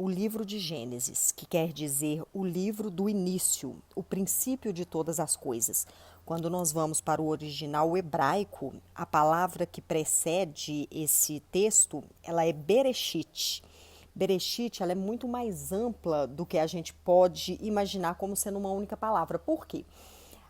o livro de Gênesis, que quer dizer o livro do início, o princípio de todas as coisas. Quando nós vamos para o original hebraico, a palavra que precede esse texto, ela é Bereshit. Bereshit, ela é muito mais ampla do que a gente pode imaginar como sendo uma única palavra. Por quê?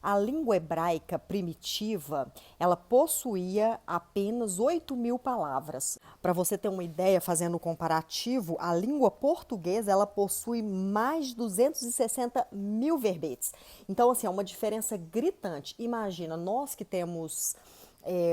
A língua hebraica primitiva, ela possuía apenas 8.000 palavras. Para você ter uma ideia, fazendo um comparativo, a língua portuguesa, ela possui mais de 260.000 verbetes. Então, assim, é uma diferença gritante. Imagina, nós que temos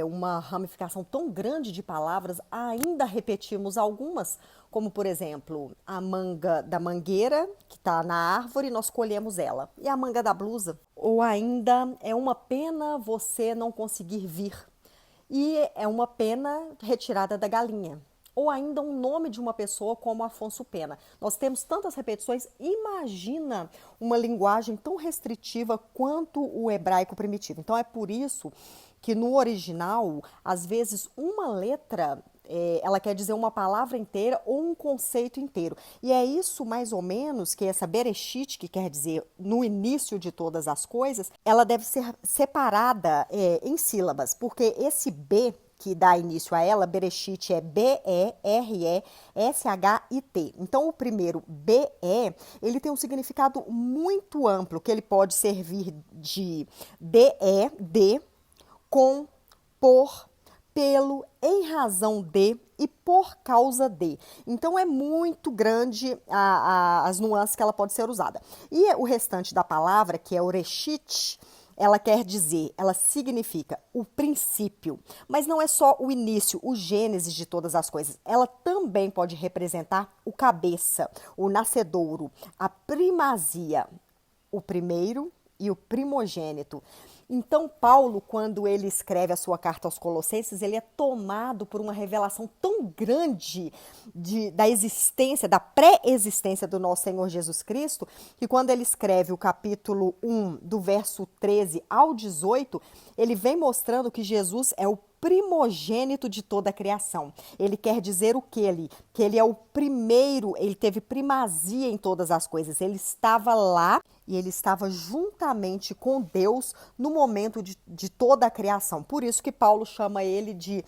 uma ramificação tão grande de palavras, ainda repetimos algumas, como por exemplo, a manga da mangueira, que está na árvore, nós colhemos ela, e a manga da blusa. Ou ainda, é uma pena você não conseguir vir, e é uma pena retirada da galinha. Ou ainda um nome de uma pessoa como Afonso Pena. Nós temos tantas repetições, imagina uma linguagem tão restritiva quanto o hebraico primitivo. Então é por isso que no original, às vezes uma letra ela quer dizer uma palavra inteira ou um conceito inteiro. E é isso mais ou menos que essa Bereshit, que quer dizer no início de todas as coisas, ela deve ser separada em sílabas, porque esse B que dá início a ela, Bereshit, é B-E-R-E-S-H-I-T. Então, o primeiro B-E, ele tem um significado muito amplo, que ele pode servir de D-E, de, com, por, pelo, em razão de e por causa de. Então é muito grande as nuances que ela pode ser usada. E o restante da palavra, que é oreshit, ela quer dizer, ela significa o princípio, mas não é só o início, o gênesis de todas as coisas. Ela também pode representar o cabeça, o nascedouro, a primazia, o primeiro e o primogênito. Então, Paulo, quando ele escreve a sua carta aos Colossenses, ele é tomado por uma revelação tão grande da existência, da pré-existência do nosso Senhor Jesus Cristo, que quando ele escreve o capítulo 1, do verso 13 ao 18, ele vem mostrando que Jesus é o primogênito de toda a criação. Ele quer dizer o que ele? Que ele é o primeiro, ele teve primazia em todas as coisas. Ele estava lá e ele estava juntamente com Deus no momento de toda a criação. Por isso que Paulo chama ele de,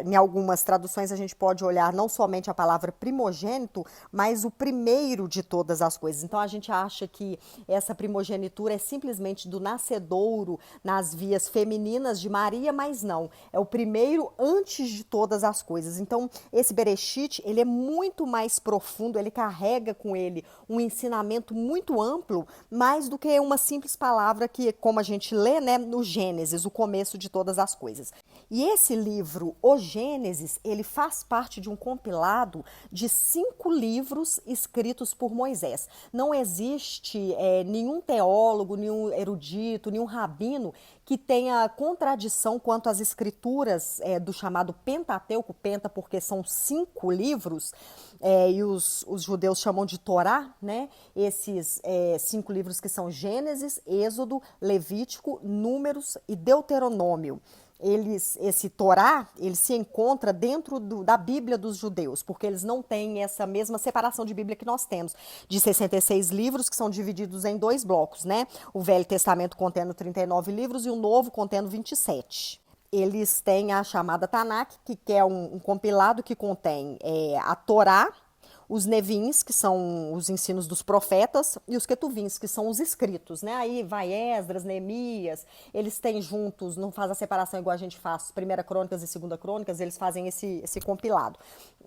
em algumas traduções a gente pode olhar não somente a palavra primogênito, mas o primeiro de todas as coisas. Então a gente acha que essa primogenitura é simplesmente do nascedouro nas vias femininas de Maria, mas não. É o primeiro antes de todas as coisas. Então esse Bereshit, ele é muito mais profundo, ele carrega com ele um ensinamento muito amplo, mais do que uma simples palavra que, como a gente lê, né, no Gênesis, o começo de todas as coisas. E esse livro, o Gênesis, ele faz parte de um compilado de 5 livros escritos por Moisés. Não existe nenhum teólogo, nenhum erudito, nenhum rabino que tenha contradição quanto às escrituras do chamado Pentateuco, Penta porque são 5 livros, e os judeus chamam de Torá, né? Esses 5 livros que são Gênesis, Êxodo, Levítico, Números e Deuteronômio. Esse Torá, ele se encontra dentro da Bíblia dos judeus, porque eles não têm essa mesma separação de Bíblia que nós temos, de 66 livros que são divididos em 2 blocos, né? O Velho Testamento contendo 39 livros e o Novo contendo 27. Eles têm a chamada Tanakh, que é um compilado que contém a Torá, os Nevins, que são os ensinos dos profetas, e os Ketuvins, que são os escritos, né? Aí vai Esdras, Neemias, eles têm juntos, não faz a separação igual a gente faz, Primeira Crônicas e Segunda Crônicas, eles fazem esse compilado.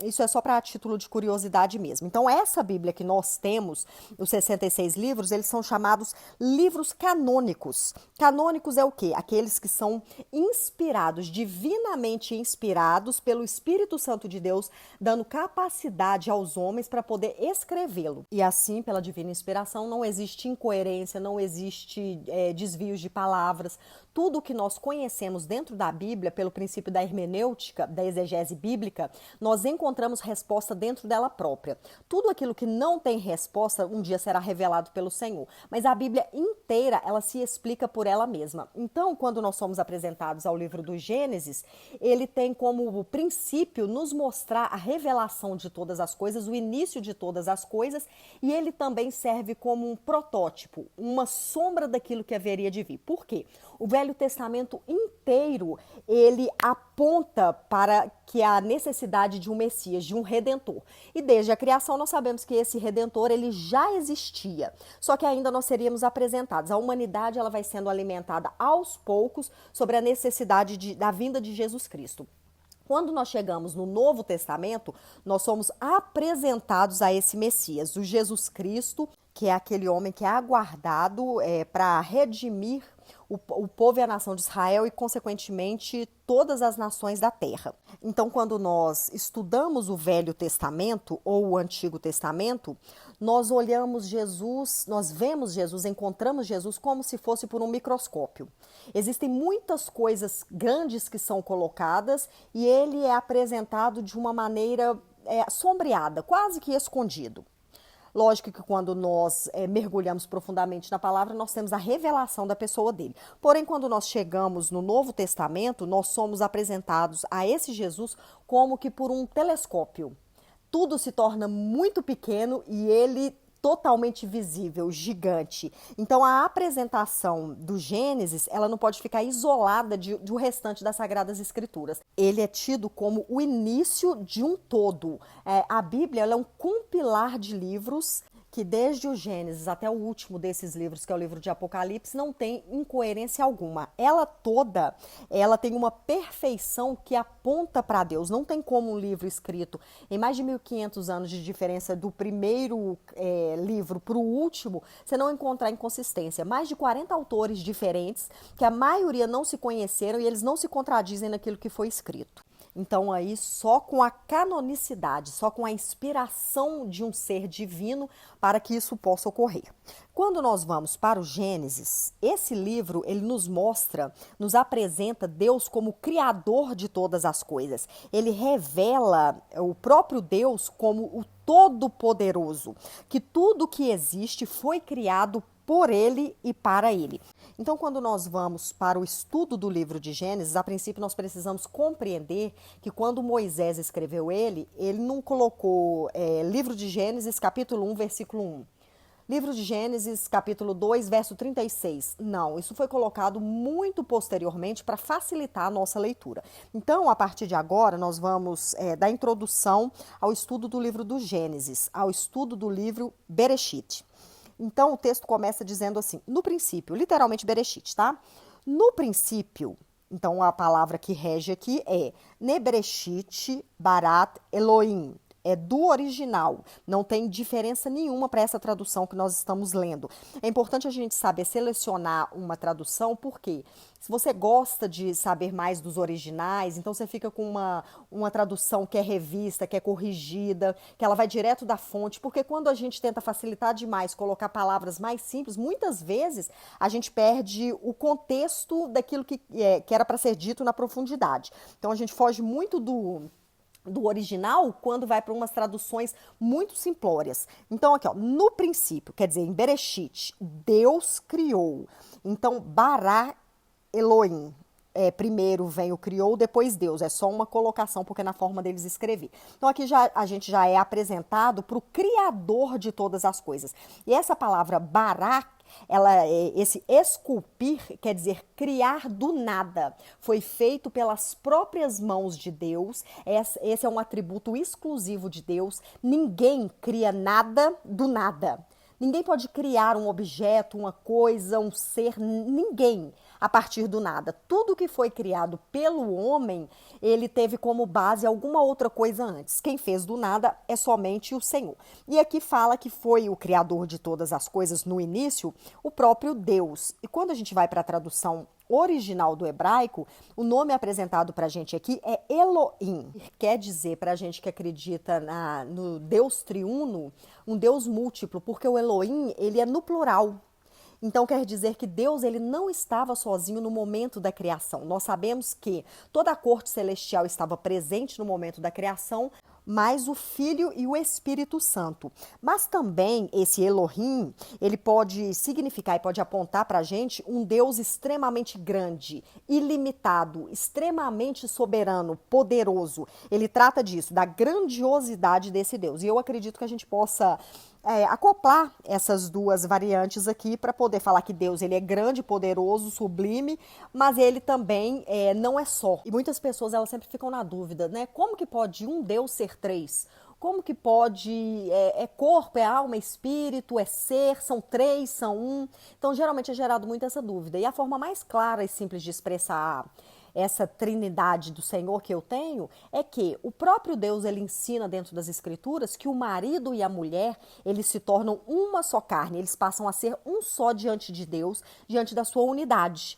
Isso é só para título de curiosidade mesmo. Então, essa Bíblia que nós temos, os 66 livros, eles são chamados livros canônicos. Canônicos é o quê? Aqueles que são inspirados, divinamente inspirados pelo Espírito Santo de Deus, dando capacidade aos homens para poder escrevê-lo. E assim, pela divina inspiração, não existe incoerência, não existe desvios de palavras. tudo que nós conhecemos dentro da Bíblia, pelo princípio da hermenêutica, da exegese bíblica, nós encontramos resposta dentro dela própria. Tudo aquilo que não tem resposta, um dia será revelado pelo Senhor. Mas a Bíblia inteira, ela se explica por ela mesma. Então, quando nós somos apresentados ao livro do Gênesis, ele tem como princípio nos mostrar a revelação de todas as coisas, o início de todas as coisas, e ele também serve como um protótipo, uma sombra daquilo que haveria de vir. Por quê? O Velho Testamento inteiro, ele aponta para que a necessidade de um Messias, de um Redentor. E desde a criação nós sabemos que esse Redentor, ele já existia. Só que ainda nós seríamos apresentados. A humanidade, ela vai sendo alimentada aos poucos sobre a necessidade da vinda de Jesus Cristo. Quando nós chegamos no Novo Testamento, nós somos apresentados a esse Messias, o Jesus Cristo, que é aquele homem que é aguardado para redimir o povo e a nação de Israel e, consequentemente, todas as nações da terra. Então, quando nós estudamos o Velho Testamento ou o Antigo Testamento, nós olhamos Jesus, nós vemos Jesus, encontramos Jesus como se fosse por um microscópio. Existem muitas coisas grandes que são colocadas e ele é apresentado de uma maneira sombreada, quase que escondido. Lógico que quando nós mergulhamos profundamente na palavra, nós temos a revelação da pessoa dele. Porém, quando nós chegamos no Novo Testamento, nós somos apresentados a esse Jesus como que por um telescópio. Tudo se torna muito pequeno e ele totalmente visível, gigante. Então, a apresentação do Gênesis, ela não pode ficar isolada do restante das Sagradas Escrituras. Ele é tido como o início de um todo. A Bíblia, ela é um compilar de livros que desde o Gênesis até o último desses livros, que é o livro de Apocalipse, não tem incoerência alguma. Ela toda, ela tem uma perfeição que aponta para Deus. Não tem como um livro escrito em mais de 1500 anos de diferença do primeiro livro para o último, você não encontrar inconsistência. Mais de 40 autores diferentes, que a maioria não se conheceram e eles não se contradizem naquilo que foi escrito. Então, aí, só com a canonicidade, só com a inspiração de um ser divino para que isso possa ocorrer. Quando nós vamos para o Gênesis, esse livro, ele nos mostra, nos apresenta Deus como criador de todas as coisas. Ele revela o próprio Deus como o Todo-Poderoso, que tudo que existe foi criado por ele e para ele. Então, quando nós vamos para o estudo do livro de Gênesis, a princípio nós precisamos compreender que quando Moisés escreveu ele não colocou livro de Gênesis, capítulo 1, versículo 1. Livro de Gênesis, capítulo 2, verso 36. Não, isso foi colocado muito posteriormente para facilitar a nossa leitura. Então, a partir de agora, nós vamos dar introdução ao estudo do livro do Gênesis, ao estudo do livro Bereshit. Então, o texto começa dizendo assim, no princípio, literalmente Bereshit, tá? No princípio, então a palavra que rege aqui é Nebereshit Barat Elohim. É do original, não tem diferença nenhuma para essa tradução que nós estamos lendo. É importante a gente saber selecionar uma tradução, porque se você gosta de saber mais dos originais, então você fica com uma tradução que é revista, que é corrigida, que ela vai direto da fonte, porque quando a gente tenta facilitar demais, colocar palavras mais simples, muitas vezes a gente perde o contexto daquilo que era para ser dito na profundidade. Então a gente foge muito do original quando vai para umas traduções muito simplórias. Então, aqui, ó, no princípio, quer dizer, em Bereshit, Deus criou. Então, Bará Elohim. Primeiro vem o criou, depois Deus. É só uma colocação, porque é na forma deles escrever. Então, aqui a gente já é apresentado para o Criador de todas as coisas. E essa palavra Bará, esse esculpir quer dizer criar do nada. Foi feito pelas próprias mãos de Deus. Esse é um atributo exclusivo de Deus. Ninguém cria nada do nada. Ninguém pode criar um objeto, uma coisa, um ser, ninguém a partir do nada. Tudo que foi criado pelo homem, ele teve como base alguma outra coisa antes. Quem fez do nada é somente o Senhor. E aqui fala que foi o criador de todas as coisas no início, o próprio Deus. E quando a gente vai para a tradução original do hebraico, o nome apresentado para a gente aqui é Elohim. Quer dizer, para a gente que acredita no Deus triuno, um Deus múltiplo, porque o Elohim, ele é no plural. Então quer dizer que Deus ele não estava sozinho no momento da criação. Nós sabemos que toda a corte celestial estava presente no momento da criação, mas o Filho e o Espírito Santo. Mas também esse Elohim, ele pode significar e pode apontar para a gente um Deus extremamente grande, ilimitado, extremamente soberano, poderoso. Ele trata disso, da grandiosidade desse Deus. E eu acredito que a gente possa acoplar essas duas variantes aqui para poder falar que Deus ele é grande, poderoso, sublime, mas ele também não é só. E muitas pessoas elas sempre ficam na dúvida, né? Como que pode um Deus ser três? Como que pode, corpo, é alma, é espírito, é ser, são três, são um? Então, geralmente é gerado muito essa dúvida. E a forma mais clara e simples de expressar essa trindade do Senhor que eu tenho, é que o próprio Deus, ele ensina dentro das Escrituras que o marido e a mulher, eles se tornam uma só carne, eles passam a ser um só diante de Deus, diante da sua unidade.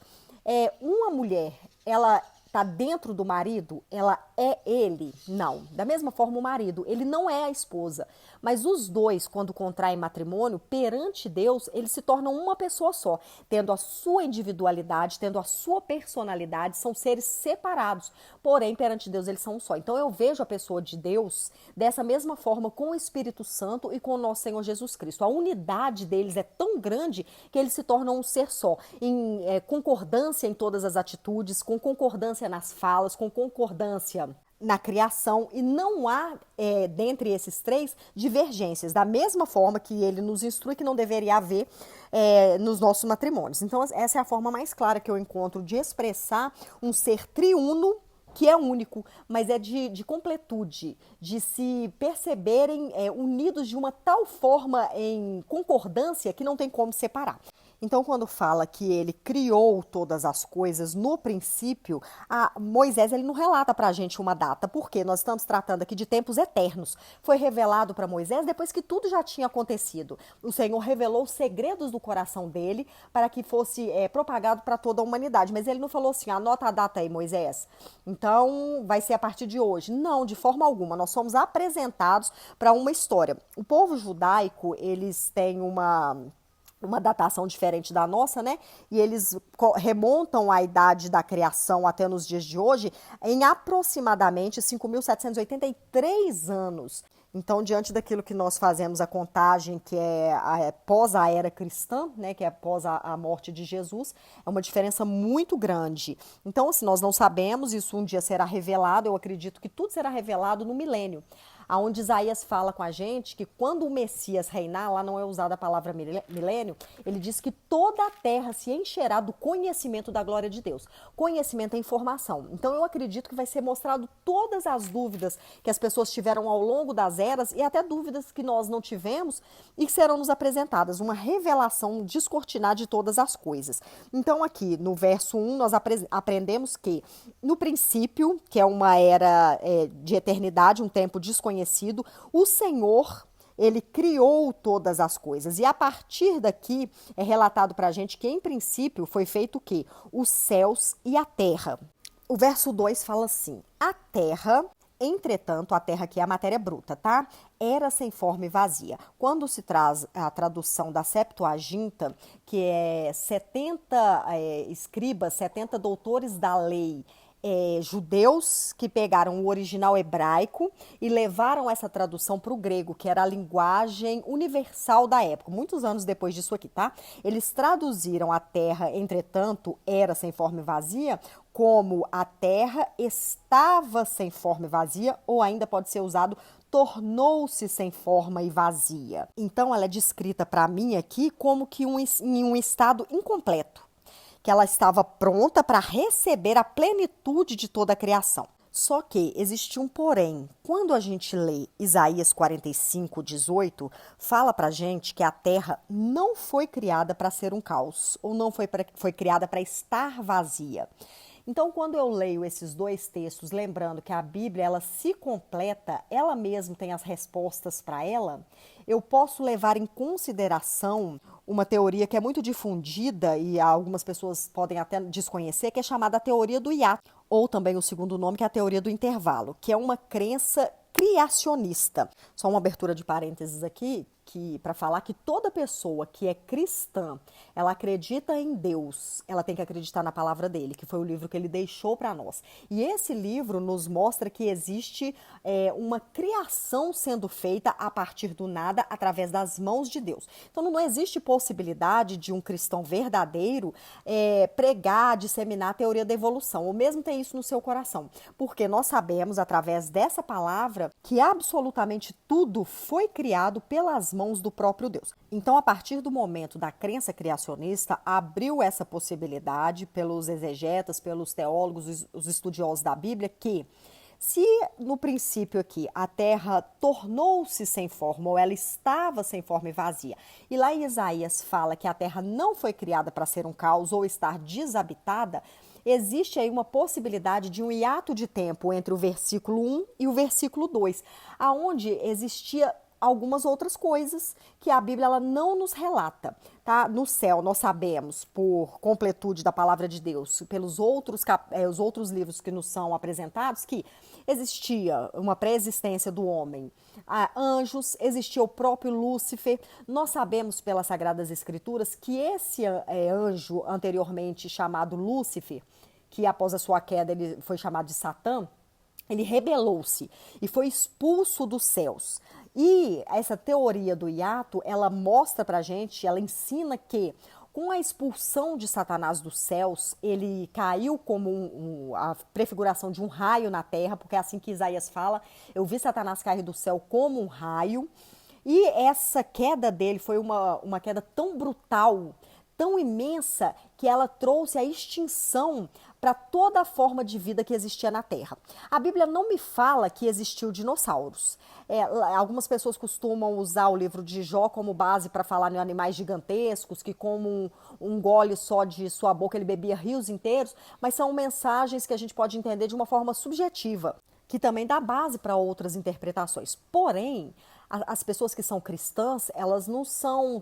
Uma mulher, ela está dentro do marido, ela é ele? Não. Da mesma forma, o marido, ele não é a esposa. Mas os dois, quando contraem matrimônio, perante Deus, eles se tornam uma pessoa só, tendo a sua individualidade, tendo a sua personalidade, são seres separados. Porém, perante Deus, eles são um só. Então, eu vejo a pessoa de Deus dessa mesma forma com o Espírito Santo e com o nosso Senhor Jesus Cristo. A unidade deles é tão grande que eles se tornam um ser só, em concordância em todas as atitudes, com concordância nas falas, com concordância na criação, e não há, dentre esses três, divergências, da mesma forma que ele nos instrui que não deveria haver nos nossos matrimônios. Então, essa é a forma mais clara que eu encontro de expressar um ser triuno, que é único, mas é de completude, de se perceberem unidos de uma tal forma em concordância que não tem como separar. Então, quando fala que ele criou todas as coisas no princípio, Moisés ele não relata para a gente uma data, porque nós estamos tratando aqui de tempos eternos. Foi revelado para Moisés depois que tudo já tinha acontecido. O Senhor revelou os segredos do coração dele para que fosse propagado para toda a humanidade. Mas ele não falou assim, anota a data aí, Moisés. Então, vai ser a partir de hoje. Não, de forma alguma. Nós somos apresentados para uma história. O povo judaico, eles têm uma datação diferente da nossa, né? E eles remontam a idade da criação até nos dias de hoje em aproximadamente 5.783 anos. Então, diante daquilo que nós fazemos a contagem, que é pós a era cristã, né, que é após a morte de Jesus, é uma diferença muito grande. Então, assim, nós não sabemos, isso um dia será revelado, eu acredito que tudo será revelado no milênio, aonde Isaías fala com a gente que quando o Messias reinar, lá não é usada a palavra milênio, ele diz que toda a terra se encherá do conhecimento da glória de Deus. Conhecimento é informação. Então eu acredito que vai ser mostrado todas as dúvidas que as pessoas tiveram ao longo das eras e até dúvidas que nós não tivemos e que serão nos apresentadas. Uma revelação descortinada de todas as coisas. Então aqui no verso 1 nós aprendemos que no princípio, que é uma era de eternidade, um tempo desconhecido, o Senhor, ele criou todas as coisas. E a partir daqui é relatado para a gente que, em princípio, foi feito o quê? Os céus e a terra. O verso 2 fala assim, a terra, entretanto, a terra que é a matéria bruta, tá? Era sem forma e vazia. Quando se traz a tradução da Septuaginta, que é 70 escribas, 70 doutores da lei, judeus que pegaram o original hebraico e levaram essa tradução para o grego, que era a linguagem universal da época, muitos anos depois disso aqui, tá? Eles traduziram a terra, entretanto, era sem forma e vazia, como a terra estava sem forma e vazia, ou ainda pode ser usado tornou-se sem forma e vazia. Então ela é descrita para mim aqui como que em um estado incompleto, que ela estava pronta para receber a plenitude de toda a criação. Só que existe um porém. Quando a gente lê Isaías 45:18, fala pra gente que a terra não foi criada para ser um caos, ou não foi criada para estar vazia. Então, quando eu leio esses dois textos, lembrando que a Bíblia ela se completa, ela mesma tem as respostas para ela, eu posso levar em consideração uma teoria que é muito difundida e algumas pessoas podem até desconhecer, que é chamada a teoria do hiato, ou também o segundo nome, que é a teoria do intervalo, que é uma crença criacionista. Só uma abertura de parênteses aqui, para falar que toda pessoa que é cristã, ela acredita em Deus, ela tem que acreditar na palavra dele, que foi o livro que ele deixou para nós. E esse livro nos mostra que existe uma criação sendo feita a partir do nada, através das mãos de Deus. Então não existe possibilidade de um cristão verdadeiro pregar, disseminar a teoria da evolução, ou mesmo ter isso no seu coração. Porque nós sabemos, através dessa palavra, que absolutamente tudo foi criado pelas mãos do próprio Deus. Então, a partir do momento da crença criacionista, abriu essa possibilidade pelos exegetas, pelos teólogos, os estudiosos da Bíblia, que se no princípio aqui a terra tornou-se sem forma, ou ela estava sem forma e vazia, e lá em Isaías fala que a terra não foi criada para ser um caos ou estar desabitada, existe aí uma possibilidade de um hiato de tempo entre o versículo 1 e o versículo 2, aonde existia algumas outras coisas que a Bíblia ela não nos relata, tá? No céu, nós sabemos, por completude da palavra de Deus, pelos os outros livros que nos são apresentados, que existia uma pré-existência do homem, anjos, existia o próprio Lúcifer. Nós sabemos pelas Sagradas Escrituras que esse anjo anteriormente chamado Lúcifer, que após a sua queda ele foi chamado de Satã, ele rebelou-se e foi expulso dos céus. E essa teoria do hiato, ela mostra pra gente, ela ensina que com a expulsão de Satanás dos céus, ele caiu como a prefiguração de um raio na terra, porque é assim que Isaías fala, eu vi Satanás cair do céu como um raio, e essa queda dele foi uma queda tão brutal, tão imensa, que ela trouxe a extinção para toda a forma de vida que existia na Terra. A Bíblia não me fala que existiu dinossauros. Algumas pessoas costumam usar o livro de Jó como base para falar em animais gigantescos, que como um gole só de sua boca ele bebia rios inteiros, mas são mensagens que a gente pode entender de uma forma subjetiva, que também dá base para outras interpretações. Porém, as pessoas que são cristãs, elas não são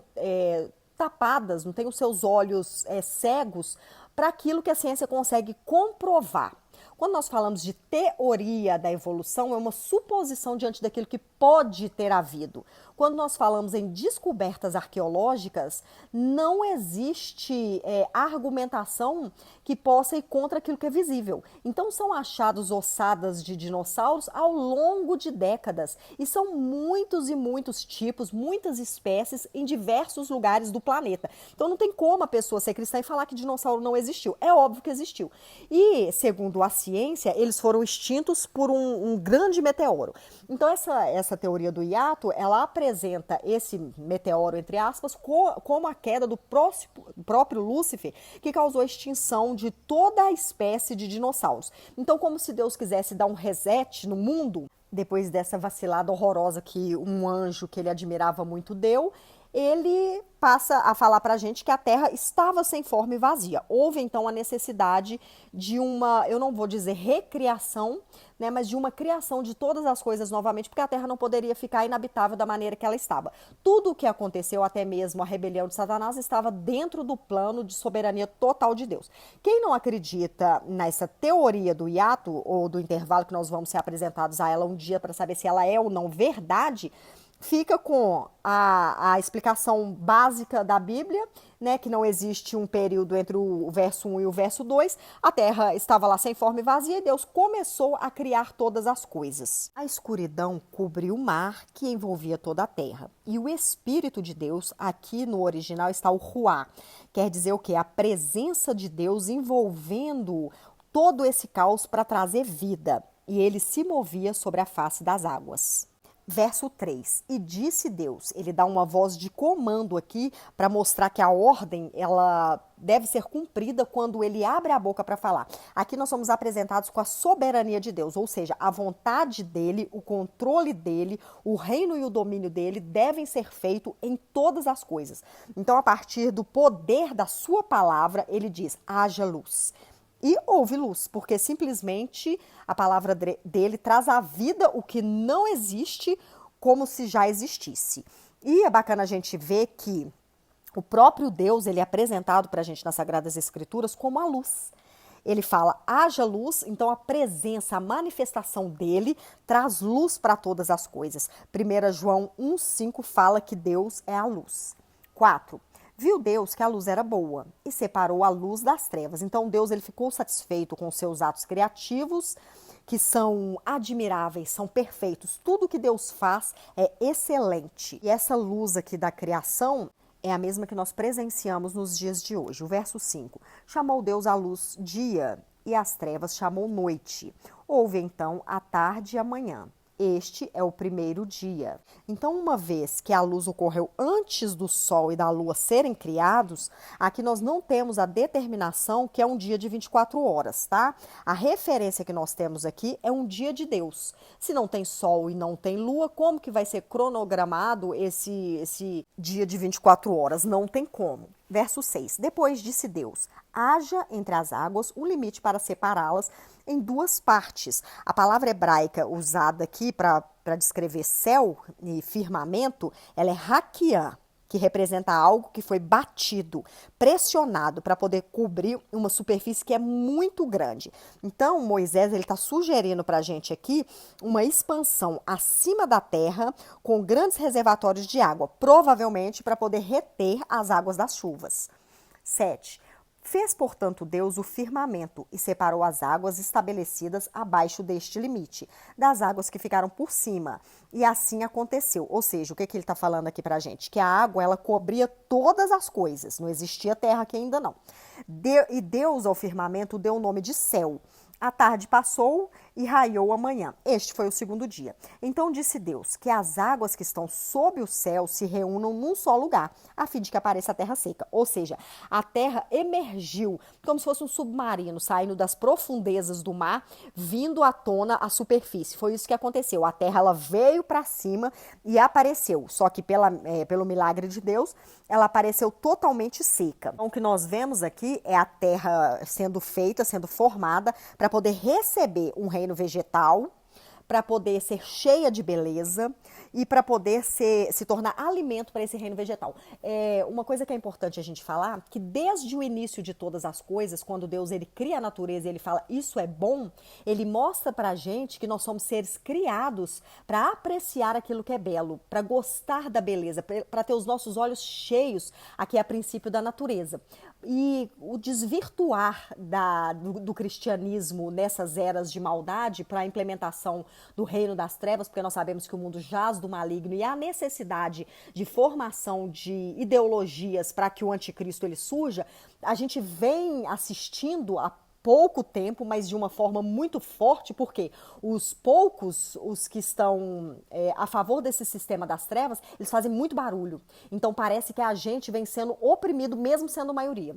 tapadas, não têm os seus olhos cegos para aquilo que a ciência consegue comprovar. Quando nós falamos de teoria da evolução, é uma suposição diante daquilo que pode ter havido. Quando nós falamos em descobertas arqueológicas, não existe argumentação que possa ir contra aquilo que é visível. Então, são achados ossadas de dinossauros ao longo de décadas. E são muitos e muitos tipos, muitas espécies em diversos lugares do planeta. Então, não tem como a pessoa ser cristã e falar que dinossauro não existiu. É óbvio que existiu. E, segundo a ciência, eles foram extintos por um grande meteoro. Então, essa teoria do hiato, ela apresenta esse meteoro, entre aspas, como a queda do próprio Lúcifer, que causou a extinção de toda a espécie de dinossauros. Então, como se Deus quisesse dar um reset no mundo, depois dessa vacilada horrorosa que um anjo que ele admirava muito deu, ele passa a falar para a gente que a Terra estava sem forma e vazia. Houve, então, a necessidade de uma, eu não vou dizer recriação, né, mas de uma criação de todas as coisas novamente, porque a Terra não poderia ficar inabitável da maneira que ela estava. Tudo o que aconteceu, até mesmo a rebelião de Satanás, estava dentro do plano de soberania total de Deus. Quem não acredita nessa teoria do hiato, ou do intervalo, que nós vamos ser apresentados a ela um dia para saber se ela é ou não verdade, fica com a explicação básica da Bíblia, né, que não existe um período entre o verso 1 e o verso 2. A terra estava lá sem forma e vazia e Deus começou a criar todas as coisas. A escuridão cobriu o mar que envolvia toda a terra. E o Espírito de Deus, aqui no original está o Ruá, quer dizer o quê? A presença de Deus envolvendo todo esse caos para trazer vida. E ele se movia sobre a face das águas. Verso 3, e disse Deus, ele dá uma voz de comando aqui para mostrar que a ordem ela deve ser cumprida quando ele abre a boca para falar. Aqui nós somos apresentados com a soberania de Deus, ou seja, a vontade dele, o controle dele, o reino e o domínio dele devem ser feitos em todas as coisas. Então, a partir do poder da sua palavra, ele diz, haja luz. E houve luz, porque simplesmente a palavra dele traz à vida o que não existe como se já existisse. E é bacana a gente ver que o próprio Deus ele é apresentado para a gente nas Sagradas Escrituras como a luz. ele fala, haja luz, então a presença, a manifestação dele traz luz para todas as coisas. 1 João 1,5 fala que Deus é a luz. 4. Viu Deus que a luz era boa e separou a luz das trevas. Então Deus ele ficou satisfeito com os seus atos criativos, que são admiráveis, são perfeitos. Tudo que Deus faz é excelente. E essa luz aqui da criação é a mesma que nós presenciamos nos dias de hoje. O verso 5. Chamou Deus a luz dia e as trevas chamou noite. Houve então a tarde e a manhã. Este é o primeiro dia. Então, uma vez que a luz ocorreu antes do sol e da lua serem criados, aqui nós não temos a determinação que é um dia de 24 horas, tá? A referência que nós temos aqui é um dia de Deus. Se não tem sol e não tem lua, como que vai ser cronogramado esse dia de 24 horas? Não tem como. Verso 6. Depois disse Deus, haja entre as águas um limite para separá-las em duas partes. A palavra hebraica usada aqui para descrever céu e firmamento, ela é raquiã, que representa algo que foi batido, pressionado para poder cobrir uma superfície que é muito grande. Então, Moisés ele está sugerindo para a gente aqui uma expansão acima da terra com grandes reservatórios de água, provavelmente para poder reter as águas das chuvas. 7. Fez, portanto, Deus o firmamento e separou as águas estabelecidas abaixo deste limite, das águas que ficaram por cima. E assim aconteceu. Ou seja, o que ele está falando aqui para a gente? Que a água, ela cobria todas as coisas. Não existia terra aqui ainda não. E Deus ao firmamento deu o nome de céu. A tarde passou e raiou a manhã. Este foi o segundo dia. Então disse Deus que as águas que estão sob o céu se reúnam num só lugar, a fim de que apareça a terra seca. Ou seja, a terra emergiu como se fosse um submarino saindo das profundezas do mar, vindo à tona à superfície. Foi isso que aconteceu. A terra ela veio para cima e apareceu. Só que pelo milagre de Deus, ela apareceu totalmente seca. Então, o que nós vemos aqui é a terra sendo feita, sendo formada para poder receber um reino vegetal, para poder ser cheia de beleza e para poder se tornar alimento para esse reino vegetal. Uma coisa que é importante a gente falar, que desde o início de todas as coisas, quando Deus ele cria a natureza e ele fala isso é bom, ele mostra para a gente que nós somos seres criados para apreciar aquilo que é belo, para gostar da beleza, para ter os nossos olhos cheios aqui a princípio da natureza. E o desvirtuar do cristianismo nessas eras de maldade para a implementação do reino das trevas, porque nós sabemos que o mundo jaz do maligno e há necessidade de formação de ideologias para que o anticristo ele surja, a gente vem assistindo há pouco tempo, mas de uma forma muito forte, porque os poucos, os que estão a favor desse sistema das trevas, eles fazem muito barulho. Então parece que a gente vem sendo oprimido, mesmo sendo maioria.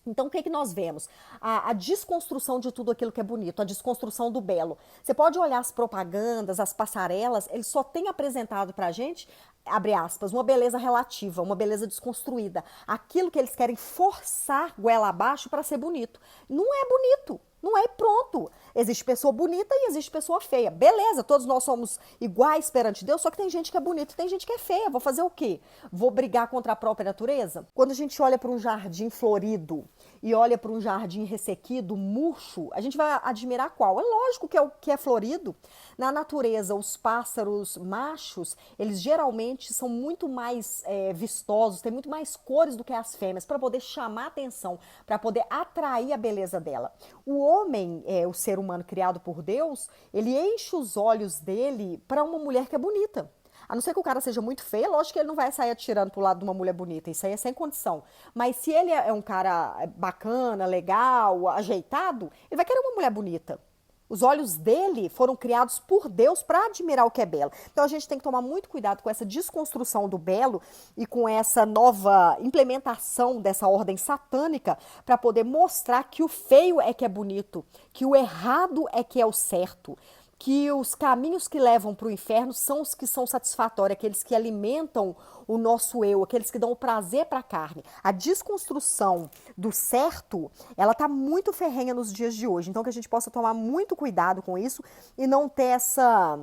Então, o que nós vemos? A desconstrução de tudo aquilo que é bonito, a desconstrução do belo. Você pode olhar as propagandas, as passarelas, eles só têm apresentado pra gente, abre aspas, uma beleza relativa, uma beleza desconstruída. Aquilo que eles querem forçar goela abaixo para ser bonito. Não é bonito. Não é pronto. Existe pessoa bonita e existe pessoa feia. Beleza, todos nós somos iguais perante Deus, só que tem gente que é bonita e tem gente que é feia. Vou fazer o quê? Vou brigar contra a própria natureza? Quando a gente olha para um jardim florido e olha para um jardim ressequido, murcho, a gente vai admirar qual? É lógico que é o que é florido. Na natureza, os pássaros machos, eles geralmente são muito mais vistosos, têm muito mais cores do que as fêmeas, para poder chamar atenção, para poder atrair a beleza dela. O homem, o ser humano criado por Deus, ele enche os olhos dele para uma mulher que é bonita. A não ser que o cara seja muito feio, lógico que ele não vai sair atirando pro lado de uma mulher bonita, isso aí é sem condição. Mas se ele é um cara bacana, legal, ajeitado, ele vai querer uma mulher bonita. Os olhos dele foram criados por Deus para admirar o que é belo. Então a gente tem que tomar muito cuidado com essa desconstrução do belo e com essa nova implementação dessa ordem satânica para poder mostrar que o feio é que é bonito, que o errado é que é o certo, que os caminhos que levam para o inferno são os que são satisfatórios, aqueles que alimentam o nosso eu, aqueles que dão o prazer para a carne. A desconstrução do certo, ela está muito ferrenha nos dias de hoje. Então que a gente possa tomar muito cuidado com isso e não ter essa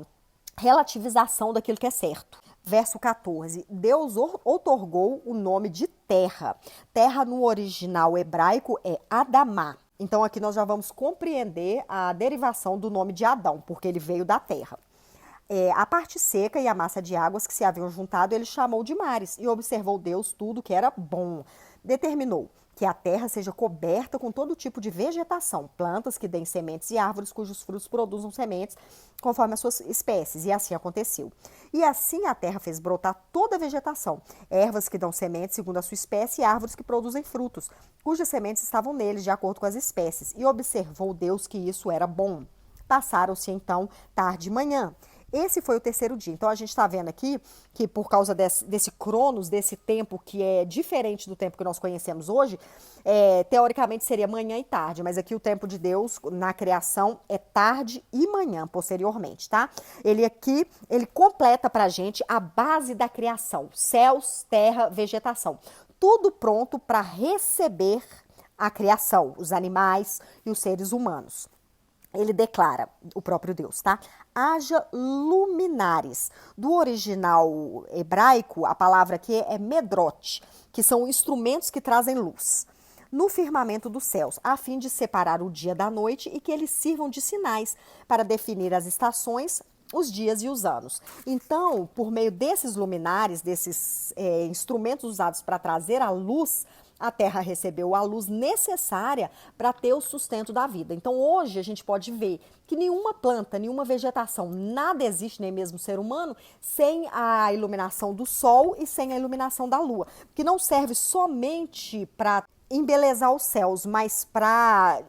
relativização daquilo que é certo. Verso 14, Deus outorgou o nome de terra. Terra no original hebraico é Adamá. Então aqui nós já vamos compreender a derivação do nome de Adão, porque ele veio da terra. A parte seca e a massa de águas que se haviam juntado, ele chamou de mares, e observou Deus tudo que era bom. Determinou que a terra seja coberta com todo tipo de vegetação, plantas que deem sementes e árvores cujos frutos produzam sementes conforme as suas espécies, e assim aconteceu. E assim a terra fez brotar toda a vegetação, ervas que dão sementes segundo a sua espécie e árvores que produzem frutos, cujas sementes estavam neles de acordo com as espécies, e observou Deus que isso era bom. Passaram-se então tarde e manhã. Esse foi o terceiro dia. Então, a gente está vendo aqui que por causa desse cronos, desse tempo que é diferente do tempo que nós conhecemos hoje, teoricamente seria manhã e tarde, mas aqui o tempo de Deus na criação é tarde e manhã, posteriormente, tá? Ele completa pra gente a base da criação, céus, terra, vegetação. Tudo pronto para receber a criação, os animais e os seres humanos. Ele declara, o próprio Deus, tá? Haja luminares. Do original hebraico, a palavra aqui é medrote, que são instrumentos que trazem luz, no firmamento dos céus, a fim de separar o dia da noite e que eles sirvam de sinais para definir as estações, os dias e os anos. Então, por meio desses luminares, desses instrumentos usados para trazer a luz, a terra recebeu a luz necessária para ter o sustento da vida. Então, hoje, a gente pode ver que nenhuma planta, nenhuma vegetação, nada existe, nem mesmo o ser humano, sem a iluminação do sol e sem a iluminação da lua, que não serve somente para embelezar os céus, mas para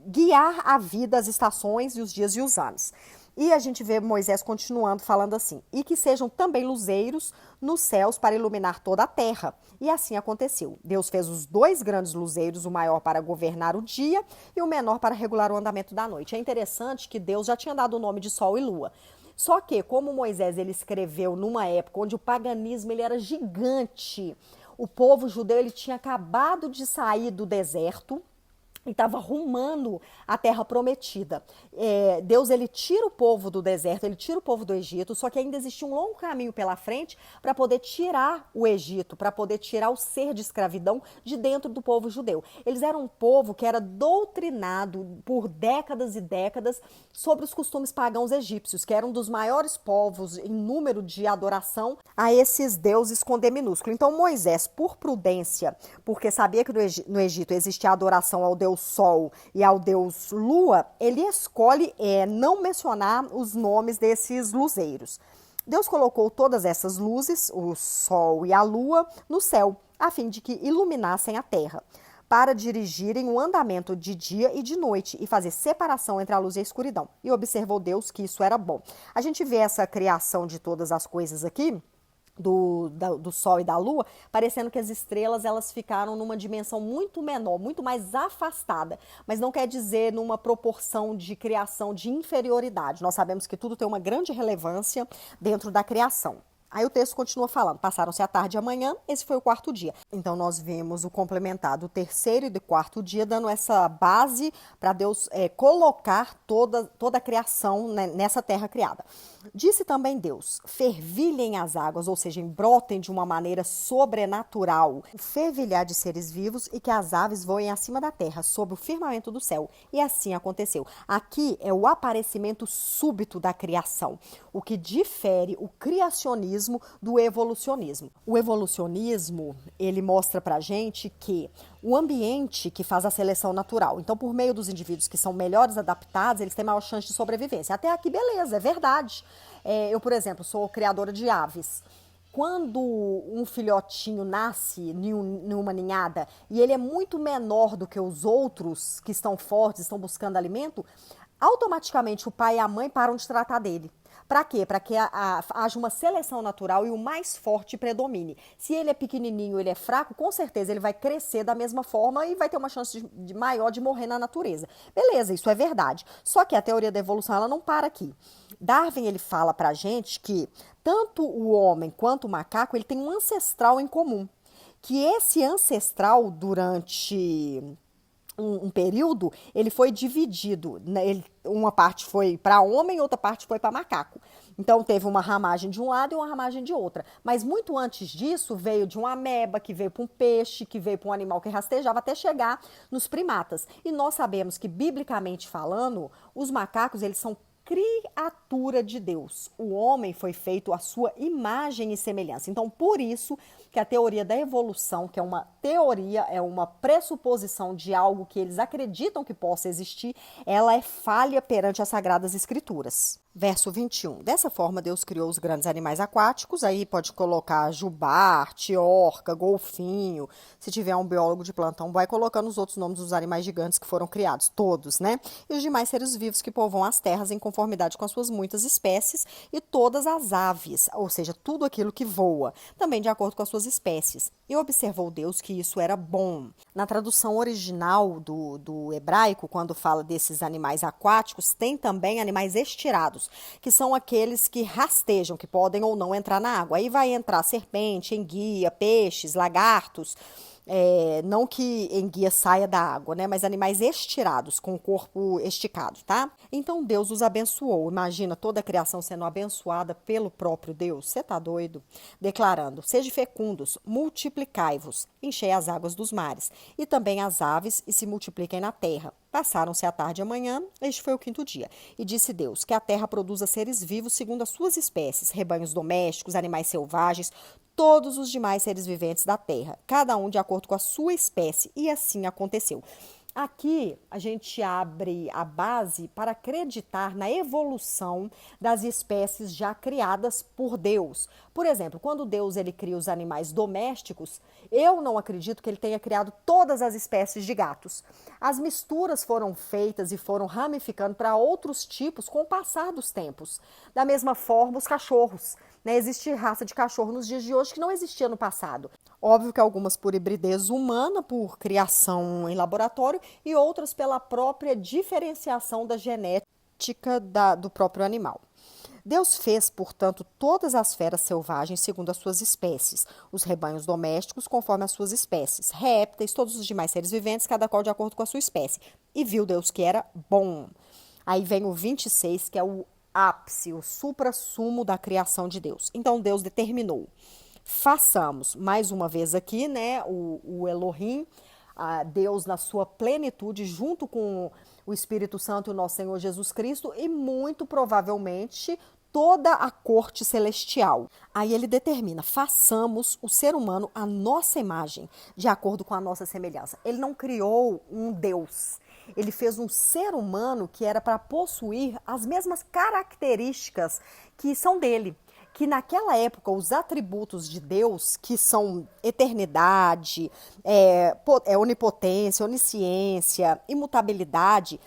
guiar a vida, as estações e os dias e os anos. E a gente vê Moisés continuando falando assim, e que sejam também luzeiros nos céus para iluminar toda a terra. E assim aconteceu. Deus fez os 2 grandes luzeiros, o maior para governar o dia e o menor para regular o andamento da noite. É interessante que Deus já tinha dado o nome de sol e lua. Só que, como Moisés ele escreveu numa época onde o paganismo ele era gigante, o povo judeu ele tinha acabado de sair do deserto, e estava rumando a terra prometida. Deus ele tira o povo do deserto, ele tira o povo do Egito, só que ainda existia um longo caminho pela frente para poder tirar o Egito, para poder tirar o ser de escravidão de dentro do povo judeu. Eles eram um povo que era doutrinado por décadas e décadas sobre os costumes pagãos egípcios, que eram dos maiores povos em número de adoração a esses deuses com D minúsculo. Então Moisés, por prudência, porque sabia que no Egito existia a adoração ao Deus Sol e ao Deus Lua, ele escolhe não mencionar os nomes desses luzeiros. Deus colocou todas essas luzes, o Sol e a Lua, no céu, a fim de que iluminassem a terra, para dirigirem o andamento de dia e de noite e fazer separação entre a luz e a escuridão. E observou Deus que isso era bom. A gente vê essa criação de todas as coisas aqui, do Sol e da Lua, parecendo que as estrelas elas ficaram numa dimensão muito menor, muito mais afastada, mas não quer dizer numa proporção de criação de inferioridade. Nós sabemos que tudo tem uma grande relevância dentro da criação. Aí o texto continua falando, passaram-se a tarde e a manhã, esse foi o 4º dia. Então nós vemos o complementar do 3º e do 4º dia, dando essa base para Deus colocar toda a criação nessa terra criada. Disse também Deus, fervilhem as águas, ou seja, brotem de uma maneira sobrenatural, o fervilhar de seres vivos e que as aves voem acima da terra, sobre o firmamento do céu. E assim aconteceu. Aqui é o aparecimento súbito da criação, o que difere o criacionismo do evolucionismo. O evolucionismo, ele mostra pra gente que o ambiente que faz a seleção natural. Então, por meio dos indivíduos que são melhores adaptados, eles têm maior chance de sobrevivência. Até aqui, beleza, é verdade. Eu, por exemplo, sou criadora de aves. Quando um filhotinho nasce em uma ninhada e ele é muito menor do que os outros que estão fortes, estão buscando alimento, automaticamente o pai e a mãe param de tratar dele. Para quê? Para que haja uma seleção natural e o mais forte predomine. Se ele é pequenininho, ele é fraco, com certeza ele vai crescer da mesma forma e vai ter uma chance maior de morrer na natureza. Beleza, isso é verdade. Só que a teoria da evolução ela não para aqui. Darwin ele fala pra gente que tanto o homem quanto o macaco ele tem um ancestral em comum. Que esse ancestral durante um período, ele foi dividido, né? Uma parte foi para homem, outra parte foi para macaco. Então teve uma ramagem de um lado e uma ramagem de outra. Mas muito antes disso veio de uma ameba, que veio para um peixe, que veio para um animal que rastejava até chegar nos primatas. E nós sabemos que, biblicamente falando, os macacos, eles são criatura de Deus. O homem foi feito à sua imagem e semelhança. Então, por isso que a teoria da evolução, que é uma teoria, é uma pressuposição de algo que eles acreditam que possa existir, ela é falha perante as Sagradas Escrituras. Verso 21. Dessa forma, Deus criou os grandes animais aquáticos, aí pode colocar jubarte, orca, golfinho. Se tiver um biólogo de plantão, vai colocando os outros nomes dos animais gigantes que foram criados, todos, né? E os demais seres vivos que povoam as terras em conformidade com as suas muitas espécies e todas as aves, ou seja, tudo aquilo que voa, também de acordo com as suas espécies. E observou Deus que isso era bom. Na tradução original do hebraico, quando fala desses animais aquáticos, tem também animais estirados, que são aqueles que rastejam, que podem ou não entrar na água. Aí vai entrar serpente, enguia, peixes, lagartos. Não que enguia saia da água, né? Mas animais estirados, com o corpo esticado, tá? Então Deus os abençoou. Imagina toda a criação sendo abençoada pelo próprio Deus. Você tá doido? Declarando: sejam fecundos, multiplicai-vos, enchei as águas dos mares, e também as aves, e se multipliquem na terra. Passaram-se a tarde e a manhã, este foi o quinto dia. E disse Deus: que a terra produza seres vivos segundo as suas espécies, rebanhos domésticos, animais selvagens, todos os demais seres viventes da terra, cada um de acordo com a sua espécie. E assim aconteceu. Aqui a gente abre a base para acreditar na evolução das espécies já criadas por Deus. Por exemplo, quando Deus ele cria os animais domésticos, eu não acredito que ele tenha criado todas as espécies de gatos. As misturas foram feitas e foram ramificando para outros tipos com o passar dos tempos. Da mesma forma, os cachorros. Né? Existe raça de cachorro nos dias de hoje que não existia no passado. Óbvio que algumas por hibridez humana, por criação em laboratório, e outras pela própria diferenciação da genética do próprio animal. Deus fez, portanto, todas as feras selvagens segundo as suas espécies, os rebanhos domésticos conforme as suas espécies, répteis, todos os demais seres viventes, cada qual de acordo com a sua espécie. E viu Deus que era bom. Aí vem o 26, que é o ápice, o suprassumo da criação de Deus. Então Deus determinou: façamos, mais uma vez aqui, né, o Elohim, Deus na sua plenitude, junto com o Espírito Santo e o nosso Senhor Jesus Cristo, e muito provavelmente toda a corte celestial. Aí ele determina: façamos o ser humano à nossa imagem, de acordo com a nossa semelhança. Ele não criou um Deus. Ele fez um ser humano que era para possuir as mesmas características que são dele. Que naquela época os atributos de Deus, que são eternidade, onipotência, onisciência, imutabilidade,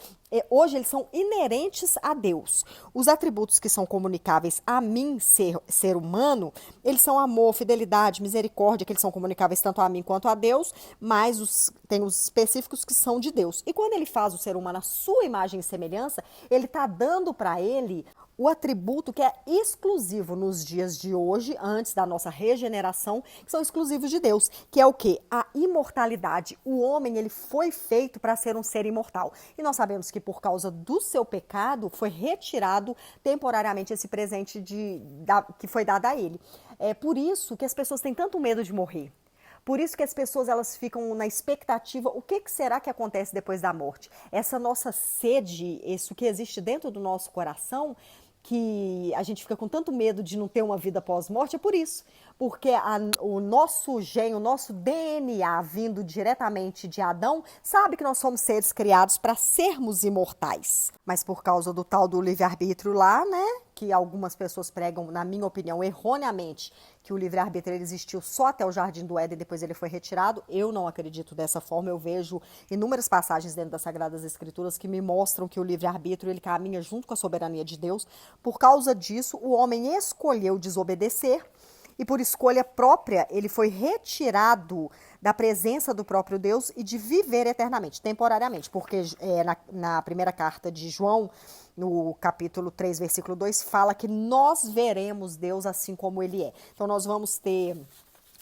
hoje eles são inerentes a Deus. Os atributos que são comunicáveis a mim, ser humano, eles são amor, fidelidade, misericórdia, que eles são comunicáveis tanto a mim quanto a Deus, mas tem os específicos que são de Deus. E quando ele faz o ser humano à sua imagem e semelhança, ele está dando para ele o atributo que é exclusivo nos dias de hoje, antes da nossa regeneração, que são exclusivos de Deus, que é o quê? A imortalidade. O homem, ele foi feito para ser um ser imortal. E nós sabemos que por causa do seu pecado, foi retirado temporariamente esse presente que foi dado a ele. É por isso que as pessoas têm tanto medo de morrer. Por isso que as pessoas elas ficam na expectativa, o que será que acontece depois da morte? Essa nossa sede, isso que existe dentro do nosso coração, que a gente fica com tanto medo de não ter uma vida pós-morte, é por isso. Porque o nosso gene, o nosso DNA vindo diretamente de Adão, sabe que nós somos seres criados para sermos imortais. Mas por causa do tal do livre-arbítrio lá, né, que algumas pessoas pregam, na minha opinião, erroneamente, que o livre-arbítrio existiu só até o Jardim do Éden e depois ele foi retirado. Eu não acredito dessa forma. Eu vejo inúmeras passagens dentro das Sagradas Escrituras que me mostram que o livre-arbítrio ele caminha junto com a soberania de Deus. Por causa disso, o homem escolheu desobedecer e por escolha própria ele foi retirado da presença do próprio Deus e de viver eternamente, temporariamente, porque na primeira carta de João, no capítulo 3, versículo 2, fala que nós veremos Deus assim como ele é. Então nós vamos ter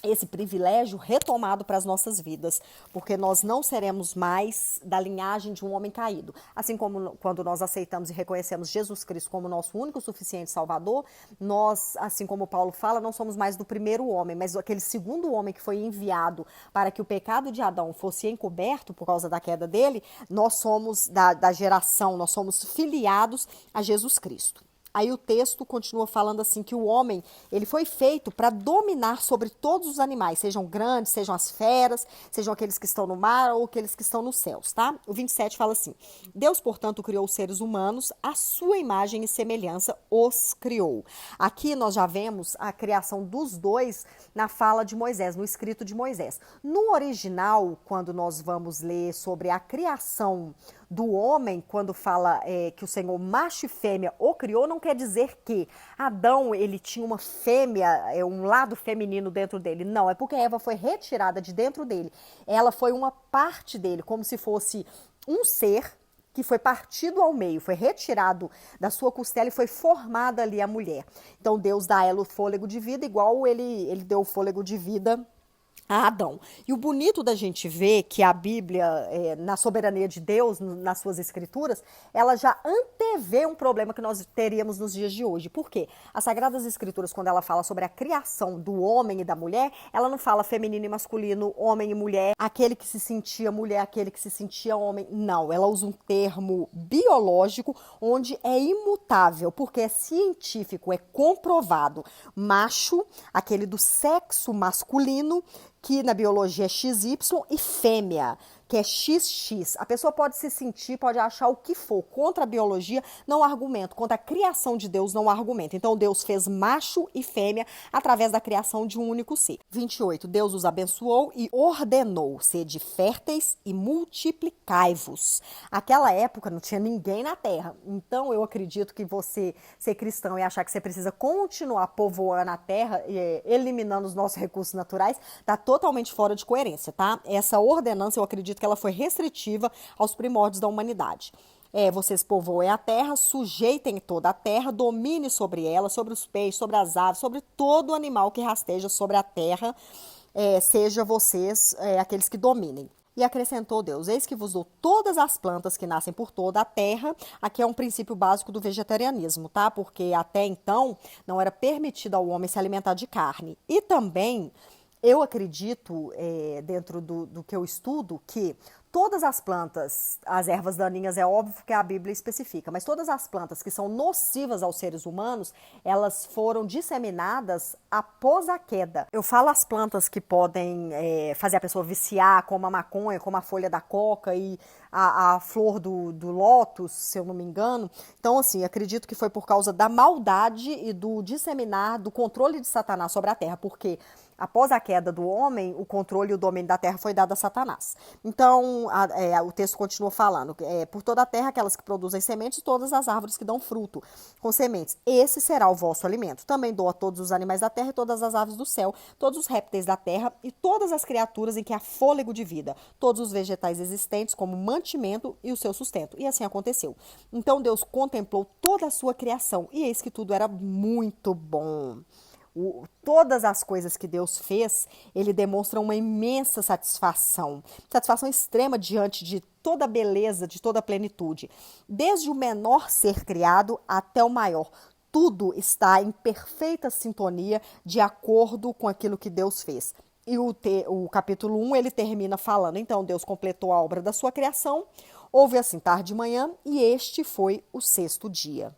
esse privilégio retomado para as nossas vidas, porque nós não seremos mais da linhagem de um homem caído. Assim como quando nós aceitamos e reconhecemos Jesus Cristo como nosso único suficiente Salvador, nós, assim como Paulo fala, não somos mais do primeiro homem, mas aquele segundo homem que foi enviado para que o pecado de Adão fosse encoberto por causa da queda dele, nós somos da geração, nós somos filiados a Jesus Cristo. Aí o texto continua falando assim que o homem, ele foi feito para dominar sobre todos os animais, sejam grandes, sejam as feras, sejam aqueles que estão no mar ou aqueles que estão nos céus, tá? O 27 fala assim: Deus, portanto, criou os seres humanos, à sua imagem e semelhança os criou. Aqui nós já vemos a criação dos dois na fala de Moisés, no escrito de Moisés. No original, quando nós vamos ler sobre a criação do homem, quando fala que o Senhor macho e fêmea o criou, não quer dizer que Adão ele tinha uma fêmea, um lado feminino dentro dele. Não, é porque Eva foi retirada de dentro dele. Ela foi uma parte dele, como se fosse um ser que foi partido ao meio, foi retirado da sua costela e foi formada ali a mulher. Então Deus dá a ela o fôlego de vida, igual ele deu o fôlego de vida a Adão. E o bonito da gente ver que a Bíblia, na soberania de Deus, nas suas escrituras, ela já antevê um problema que nós teríamos nos dias de hoje. Por quê? As Sagradas Escrituras, quando ela fala sobre a criação do homem e da mulher, ela não fala feminino e masculino, homem e mulher, aquele que se sentia mulher, aquele que se sentia homem. Não, ela usa um termo biológico, onde é imutável, porque é científico, é comprovado. Macho, aquele do sexo masculino, que na biologia é XY, e fêmea, que é XX. A pessoa pode se sentir, pode achar o que for. Contra a biologia, não há argumento. Contra a criação de Deus, não há argumento. Então, Deus fez macho e fêmea através da criação de um único ser. 28. Deus os abençoou e ordenou: sede férteis e multiplicai-vos. Aquela época não tinha ninguém na terra. Então, eu acredito que você ser cristão e achar que você precisa continuar povoando a terra, eliminando os nossos recursos naturais, está totalmente fora de coerência, tá? Essa ordenança, eu acredito que ela foi restritiva aos primórdios da humanidade. Vocês povoem a terra, sujeitem toda a terra, domine sobre ela, sobre os peixes, sobre as aves, sobre todo animal que rasteja sobre a terra, seja vocês aqueles que dominem. E acrescentou Deus: eis que vos dou todas as plantas que nascem por toda a terra. Aqui é um princípio básico do vegetarianismo, tá? Porque até então não era permitido ao homem se alimentar de carne. E também eu acredito, dentro do que eu estudo, que todas as plantas, as ervas daninhas, é óbvio que a Bíblia especifica, mas todas as plantas que são nocivas aos seres humanos, elas foram disseminadas após a queda. Eu falo as plantas que podem fazer a pessoa viciar, como a maconha, como a folha da coca e a flor do lótus, se eu não me engano. Então, assim, acredito que foi por causa da maldade e do disseminar, do controle de Satanás sobre a terra, porque após a queda do homem, o controle e o domínio da terra foi dado a Satanás. Então, o texto continua falando: por toda a terra, aquelas que produzem sementes, e todas as árvores que dão fruto com sementes. Esse será o vosso alimento. Também dou a todos os animais da terra, e todas as aves do céu, todos os répteis da terra, e todas as criaturas em que há fôlego de vida, todos os vegetais existentes, como mantimento e o seu sustento. E assim aconteceu. Então, Deus contemplou toda a sua criação, e eis que tudo era muito bom. Todas as coisas que Deus fez, ele demonstra uma imensa satisfação extrema diante de toda a beleza, de toda a plenitude. Desde o menor ser criado até o maior, tudo está em perfeita sintonia, de acordo com aquilo que Deus fez. E o capítulo 1, ele termina falando: então Deus completou a obra da sua criação, houve assim tarde de manhã, e este foi o sexto dia.